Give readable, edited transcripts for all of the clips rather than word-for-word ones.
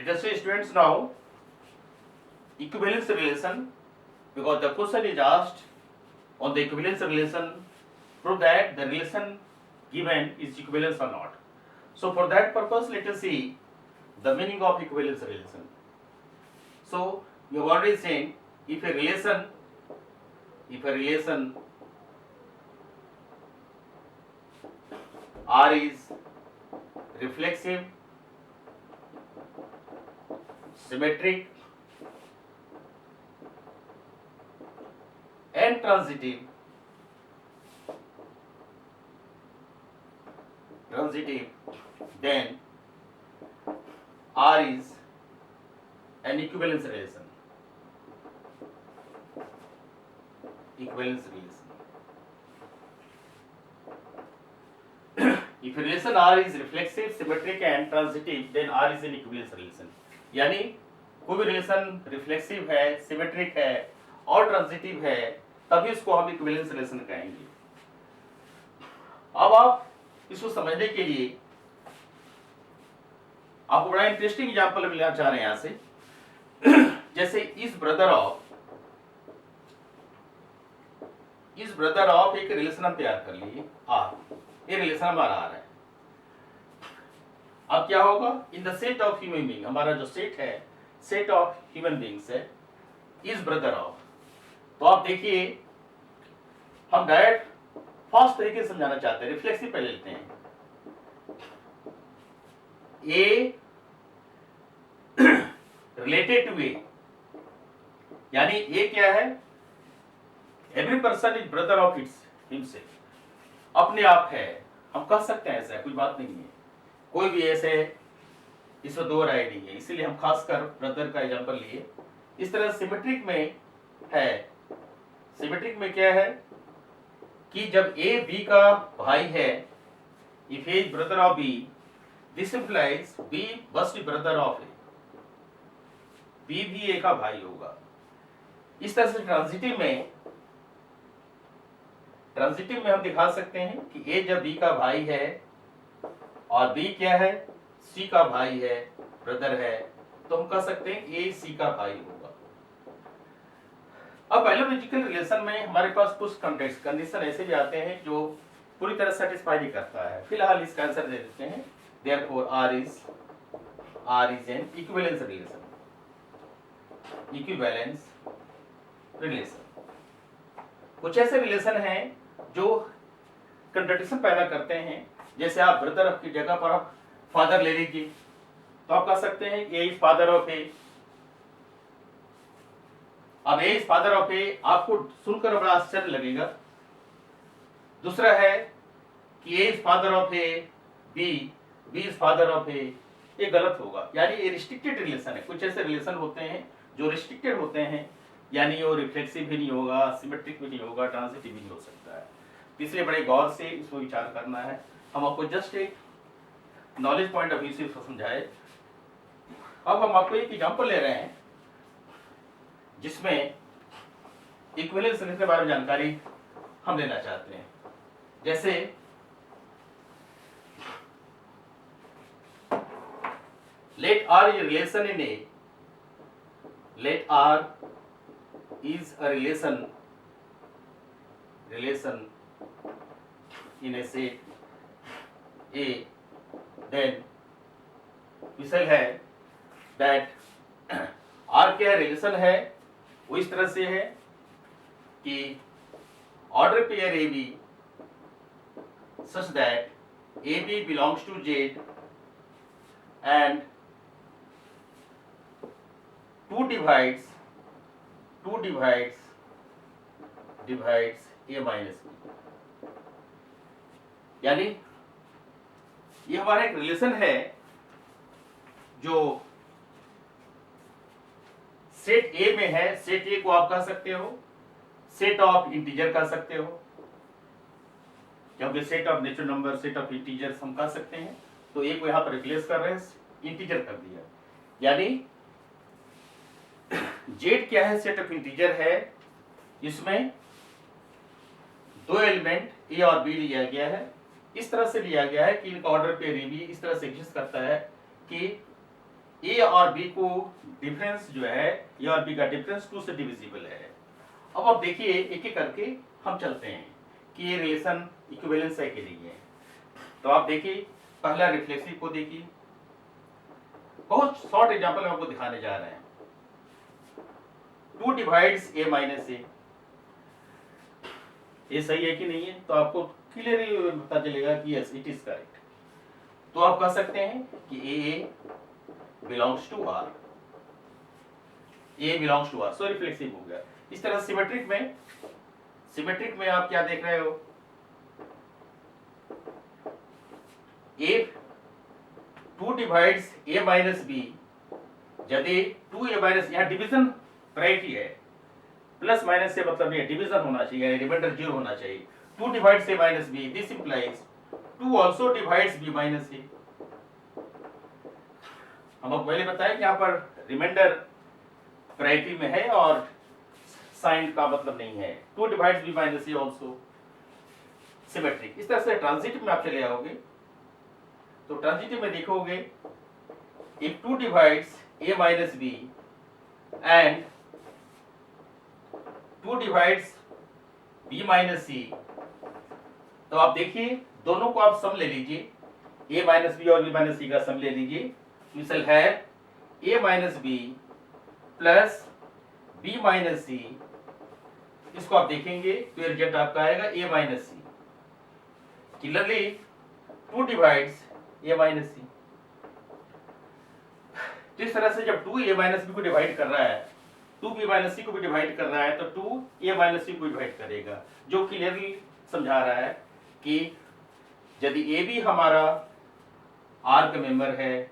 Let us say students now equivalence relation, because the question is asked on the equivalence relation, prove that the relation given is equivalence or not. So for that purpose, let us see the meaning of equivalence relation. So we have already seen if a relation R is reflexive, symmetric and transitive, then R is an equivalence relation. If a relation R is reflexive, symmetric and transitive, then R is an equivalence relation. यानी कोई भी relation reflexive है, symmetric है और transitive है, तभी उसको हम इक्विवेलेंस रिलेशन कहेंगे। अब आप इसको समझने के लिए आपको बड़ा इंटरेस्टिंग एग्जांपल मिलना चाह रहे हैं यहां से। जैसे इस ब्रदर ऑफ एक रिलेशन हम तैयार कर लिए आर, ये रिलेशन हमारा आ रहा है। अब क्या होगा, in the set of human being, हमारा जो सेट है, सेट ऑफ ह्यूमन बीइंग्स है, इज ब्रदर ऑफ। तो आप देखिए हम डायरेक्ट फास्ट तरीके से समझाना चाहते हैं, रिफ्लेक्सिव पहले लेते हैं। ए रिलेटेड टू ए, यानी ए क्या है, every person is brother of its himself, अपने आप है, हम कह सकते हैं, ऐसा कोई बात नहीं है, कोई भी ऐसे इसमें दो राय नहीं है, इसीलिए हम खासकर ब्रदर का एग्जांपल लिए। इस तरह सिमेट्रिक में है, सिमेट्रिक में क्या है कि जब ए बी का भाई है, if A is brother of B, this implies B must be brother of A, B भी ए का भाई होगा। इस तरह से ट्रांजिटिव में हम दिखा सकते हैं कि ए जब बी का भाई है और बी क्या है, सी का भाई है, ब्रदर है, तो हम कह सकते हैं ए सी का भाई होगा। अब बायोलॉजिकल रिलेशन में हमारे पास कुछ कंडीशन ऐसे भी आते हैं जो पूरी तरह सेटिस्फाई नहीं करता है। फिलहाल इसका आंसर दे देते हैं, therefore R is an equivalence relation. कुछ ऐसे रिलेशन हैं जो कंट्रडिक्शन पैदा करते हैं। जैसे आप ब्रदर की जगह पर आप फादर ले लीजिए, तो आप कह सकते हैं A is father of A. अब A is father of A आपको सुनकर बड़ा आश्चर्य लगेगा। दूसरा है कि A is father of A B is father of A, ये गलत होगा, यानी ये रिस्ट्रिक्टेड रिलेशन है। कुछ ऐसे रिलेशन होते हैं जो रिस्ट्रिक्टेड होते हैं, यानी वो रिफ्लेक्सिव भी नहीं होगा, सिमेट्रिक भी नहीं होगा, ट्रांजिटिव भी नहीं हो सकता है। इसलिए बड़े गौर से इसको विचार करना है। हम आपको जस्ट एक नॉलेज पॉइंट ऑफ व्यू से इसको समझाए। अब हम आपको एक एग्जांपल ले रहे हैं जिसमें इक्विवेलेंस रिलेशन के बारे में जानकारी हम लेना चाहते हैं। जैसे let R is a relation in A, let R is a relation in a set A, then we shall have that R क्या रिलेशन है, वो इस तरह से है कि order pair AB such that AB belongs to Z and 2 divides A minus B, यानी ये हमारा एक रिलेशन है जो सेट ए में है। सेट ए को आप कह सकते हो सेट ऑफ इंटीजर कह सकते हो, क्योंकि set of natural number, set of integers हम कह सकते हैं। तो ए को यहां पर रिप्लेस कर रहे हैं, इंटीजर कर दिया, यानी जेड क्या है, सेट ऑफ इंटीजर है। इसमें दो एलिमेंट ए और बी लिया गया है। इस तरह से लिया गया है कि इनका ऑर्डर पेयर ए बी इस तरह से एग्जिस्ट करता है कि ए और बी को डिफरेंस जो है, ए और बी का डिफरेंस 2 से डिविजिबल है। अब आप देखिए एक एक करके हम चलते हैं कि ये रिलेशन इक्विवेलेंस है कि नहीं है। तो आप देखिए पहला रिफ्लेक्सिव को देखिए, बहुत शॉर्ट एग्जांपल आपको दिखाने जा रहे हैं। 2 डिवाइड्स a माइनस ए, ये सही है कि नहीं है, तो आपको क्लियरली पता चलेगा कि यस इट इज करेक्ट। तो आप कह सकते हैं कि a belongs to r, a belongs to r, so reflexive हो गया। इस तरह सिमेट्रिक में आप क्या देख रहे हो, a 2 divides a minus b, यदि 2a माइनस, यहाँ डिवीजन प्रायोरिटी है, प्लस माइनस से मतलब ये डिवीजन होना चाहिए, यानी रिमाइंडर 0 होना चाहिए। 2 divides a minus b, this implies 2 also divides b minus a। हम आपको पहले बताया कि यहाँ पर रिमाइंडर प्रायोरिटी में है और साइन का मतलब नहीं है। 2 divides b minus a also symmetric. इस तरह से ट्रांजिटिव में आप चले आओगे तो ट्रांजिटिव में देखोगे if 2 divides a minus b and 2 divides b minus c, तो आप देखिए दोनों को आप सम ले लीजिए, a minus b और b minus c का सम ले लीजिए। You shall have a minus b plus b minus c, इसको आप देखेंगे तो ये रिजल्ट आपका आएगा a minus c। Clearly 2 divides a minus c। जिस तरह से जब 2a माइनस बी को डिवाइड कर रहा है, 2b माइनस सी को भी डिवाइड कर रहा है, तो 2a माइनस सी को डिवाइड करेगा, जो क्लियरली समझा रहा है कि यदि a भी हमारा r का मेंबर है,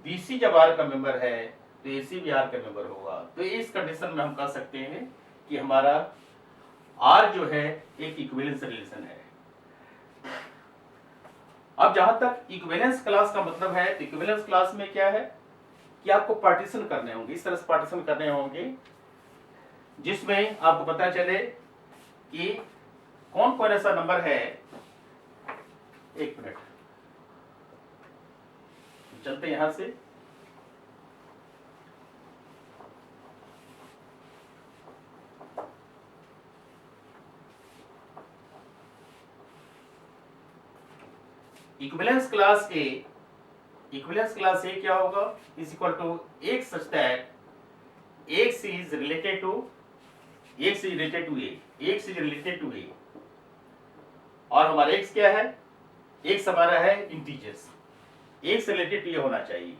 bc जब r का मेंबर है, तो ac भी r का मेंबर होगा। तो इस कंडीशन में हम कह सकते हैं कि हमारा r जो है एक इक्विवेलेंस रिलेशन है। अब जहां तक इक्विवेलेंस क्लास का मतलब है, तो इक्विवेलेंस क्लास में क्या है कि आपको पार्टीशन करने होंगे, इस तरह से पार्टीशन करने होंगे जिसमें आपको पता चले कि कौन कौन ऐसा नंबर है। एक मिनट चलते यहां से, equivalence class A, equivalence class A क्या होगा, is equal to x such that x is related to a, x is related to a, और हमारा x क्या है, x हमारा है integers, x related to a होना चाहिए।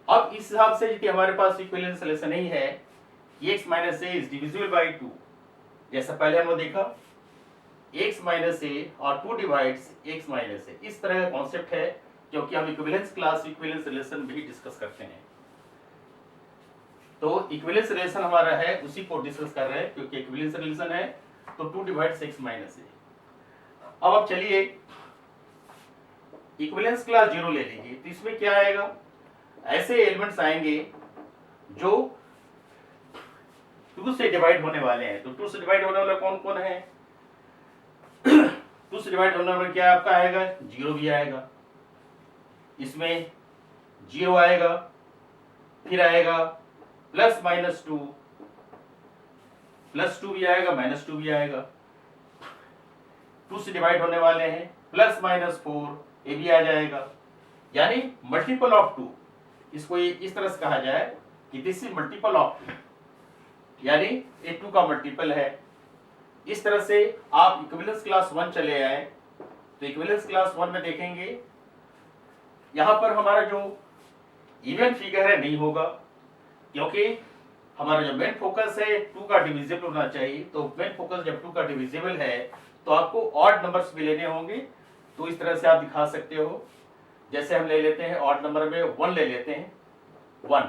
अब इस हिसाब से यदि हमारे पास इक्विवेलेंस रिलेशन नहीं है, x minus a is divisible by 2, जैसा पहले हमने देखा x माइनस a और 2 डिवाइड्स x माइनस a, इस तरह का कॉन्सेप्ट है, क्योंकि हम इक्विवेलेंस क्लास इक्विवेलेंस रिलेशन भी डिस्कस करते हैं। तो इक्विवेलेंस रिलेशन हमारा है, उसी को डिस्कस कर रहे हैं, क्योंकि इक्विवेलेंस रिलेशन है तो 2 डिवाइड्स x माइनस a। अब चलिए इक्विवेलेंस क्लास 0 ले लीजिए, तो इसमें क्या आएगा, ऐसे एलिमेंट्स आएंगे जो 2 से डिवाइड होने वाले हैं। तो 2 से डिवाइड होने वाले कौन कौन है, 2 से डिवाइड होने वाला क्या आपका आएगा, 0 भी आएगा, इसमें 0 आएगा, फिर आएगा प्लस माइनस 2, प्लस 2 भी आएगा, माइनस 2 भी आएगा। 2 से डिवाइड होने वाले हैं, प्लस माइनस 4, ये भी आ जाएगा, यानी मल्टीपल ऑफ 2। इसको इस तरह से कहा जाए कि दिस इज मल्टीपल ऑफ 2, यानी ये 2 का मल्टीपल है। इस तरह से आप इक्विवेलेंस क्लास 1 चले आए, तो इक्विवेलेंस क्लास 1 में देखेंगे यहां पर हमारा जो इवन फिगर है नहीं होगा, क्योंकि हमारा जो मेन फोकस है 2 का डिविजिबल होना चाहिए। तो मेन फोकस जब 2 का डिविजिबल है तो आपको ऑड नंबर्स भी लेने होंगे। तो इस तरह से आप दिखा सकते हो, जैसे हम ले लेते हैं ऑड नंबर में 1 ले लेते हैं, 1,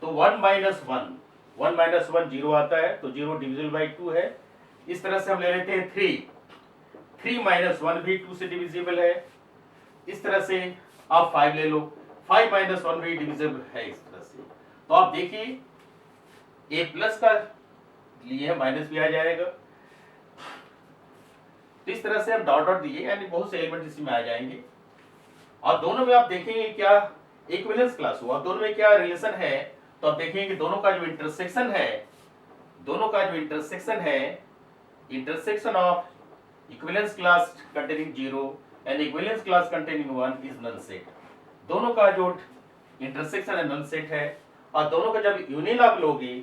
तो 1 माइनस 1, 1 माइनस 1 0 आता है, तो 0 डिविजिबल बाई 2 है। इस तरह से हम ले लेते हैं 3, 3 माइनस 1 भी 2 से डिविजिबल है। इस तरह से आप 5 ले लो, 5 माइनस 1 भी डिविजिबल है। इस तरह से तो आप देखिए ए प्लस का लिए माइनस भी आ जाएगा। तो इस तरह से हम डॉट डॉट दिए, यानी बहुत से एलिमेंट इसी में आ जाएंगे। और दोनों में आप देखेंगे क्या इक्विवेलेंस क्लास हुआ। दोनों में क्या रिलेशन है, तो आप देखेंगे कि दोनों का जो इंटरसेक्शन है, intersection of equivalence class containing 0 and equivalence class containing 1 is null set. दोनों का जो इंटरसेक्शन है नल सेट है, और दोनों का जब यूनियन आप लोगे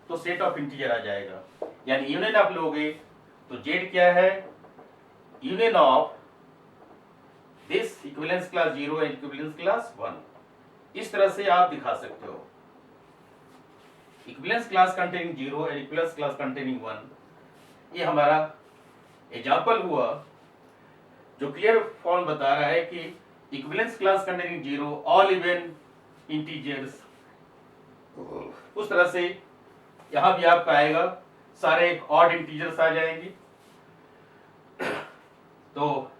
तो सेट ऑफ इंटीजर आ जाएगा। यानी यूनियन आप लोगे तो Z क्या है, union of this equivalence class 0 and equivalence class 1। इस तरह से आप दिखा सकते हो equivalence class containing 0 and equivalence class containing 1। ये हमारा एग्जांपल हुआ जो क्लियर फॉर्म बता रहा है कि equivalence class containing 0 all even integers. उस तरह से यहां भी आपका आएगा सारे ऑड इंटीजर्स आ जाएंगे। तो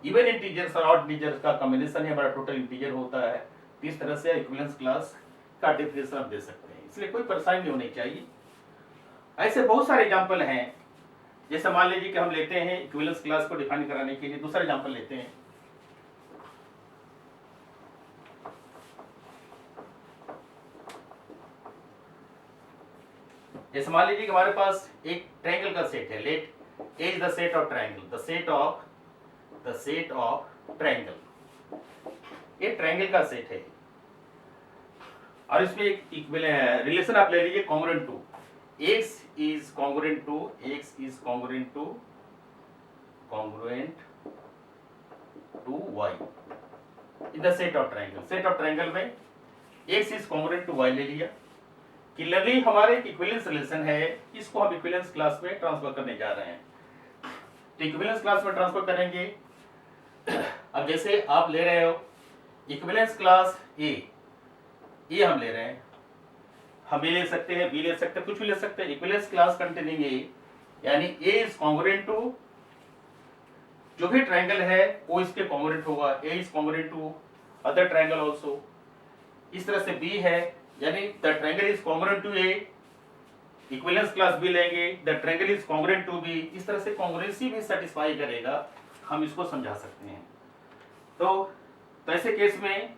इवन इंटीजर्स और ऑड इंटीजर्स का कॉम्बिनेशन ही हमारा टोटल इंटीजर होता है। इस तरह से इक्विवेलेंस क्लास का डेफिनेशन आप दे सकते हैं, इसलिए कोई परेशानी नहीं होनी चाहिए। ऐसे बहुत सारे एग्जांपल हैं, जैसे मान लीजिए कि हम लेते हैं इक्विवेलेंस क्लास को डिफाइन कराने के लिए दूसरा एग्जांपल लेते हैं। जैसे मान लीजिए कि हमारे पास एक ट्रायंगल का सेट है, let A is the set of triangle, the set of triangle. ये ट्रायंगल का सेट है और इसमें एक रिलेशन आप ले लीजिए congruent to x is congruent to y in the set of triangle में x is congruent to y ले लिया। क्लियरली हमारे एक इक्विवेलेंस रिलेशन है, इसको हम इक्विवेलेंस क्लास में ट्रांसफर करने जा रहे हैं। तो इक्विवेलेंस क्लास में ट्रांसफर करेंगे। अब जैसे आप ले रहे हो इक्विवेलेंस क्लास ए हम ले रहे हैं, हम ए ले सकते हैं, बी ले सकते हैं, कुछ भी ले सकते हैं। इक्विवेलेंस क्लास कंटेनिंग ए, यानी ए इज कॉन्ग्रुएंट टू जो भी ट्रायंगल है वो इसके कॉन्ग्रुएंट होगा। A is congruent to other triangle also. इस तरह से बी है, यानी the triangle is congruent to A, equivalence class B लेंगे, the triangle is congruent to B. इस तरह से कॉन्ग्रुएंसी भी सेटिस्फाई करेगा, हम इसको समझा सकते हैं। तो ऐसे केस में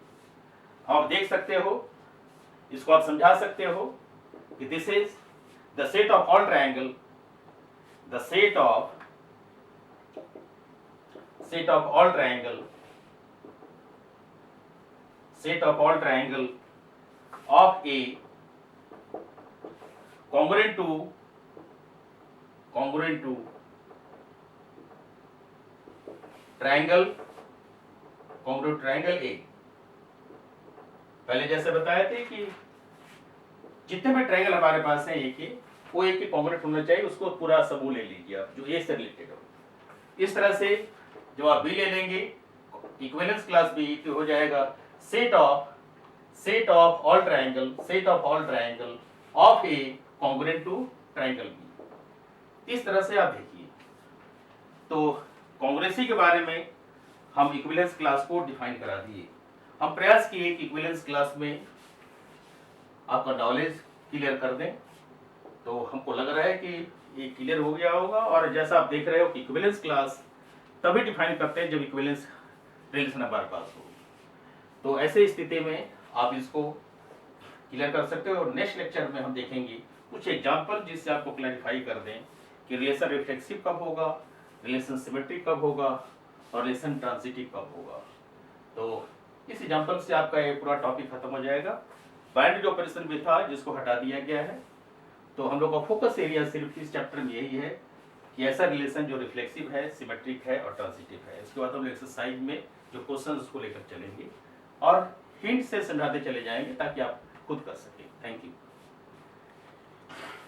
आप देख सकते हो, इसको आप समझा सकते हो कि this is the set of all triangle, the set of all triangle of A congruent to triangle A. पहले जैसे बताए थे कि जितने भी ट्रायंगल हमारे पास हैं ए के, वो ए के कॉन्ग्रुएंट होना चाहिए, उसको पूरा समूह ले लीजिए आप जो ए से रिलेटेड हो। इस तरह से जो आप बी ले लेंगे, इक्विवेलेंस क्लास बी तो हो जाएगा set of all triangle of A congruent to triangle B. इस तरह से आप देखिए। तो कॉन्ग्रुएंसी के बारे में हम इक्विवेलेंस क्लास को डिफाइन करा दिए। हम प्रयास किए कि इक्विवेलेंस क्लास में आपका नॉलेज क्लियर कर दें। तो हमको लग रहा है कि ये क्लियर हो गया होगा। और जैसा आप देख रहे हो कि इक्विवेलेंस क्लास तभी डिफाइन करते हैं जब इक्विवेलेंस रिलेशन हमारे पास हो। तो ऐसे स्थिति में आप इसको क्लियर कर सकते हो। और नेक्स्ट लेक्चर में हम देखेंगे कुछ एग्जाम्पल जिससे आपको क्लैरिफाई कर दें कि रिलेशन रिफ्लेक्सिव कब होगा, रिलेशन सिमेट्रिक कब होगा और रिलेशन ट्रांजिटिव कब होगा। तो इस एग्जाम्पल से आपका ये पूरा टॉपिक खत्म हो जाएगा। बाइनरी ऑपरेशन भी था जिसको हटा दिया गया है। तो हम लोग का फोकस एरिया सिर्फ इस चैप्टर में यही है कि ऐसा रिलेशन जो रिफ्लेक्सिव है, सिमेट्रिक है और ट्रांजिटिव है। इसके बाद हम एक्सरसाइज में जो क्वेश्चन उसको लेकर चलेंगे और हिंट से समझाते चले जाएंगे ताकि आप खुद कर सकें। Thank you.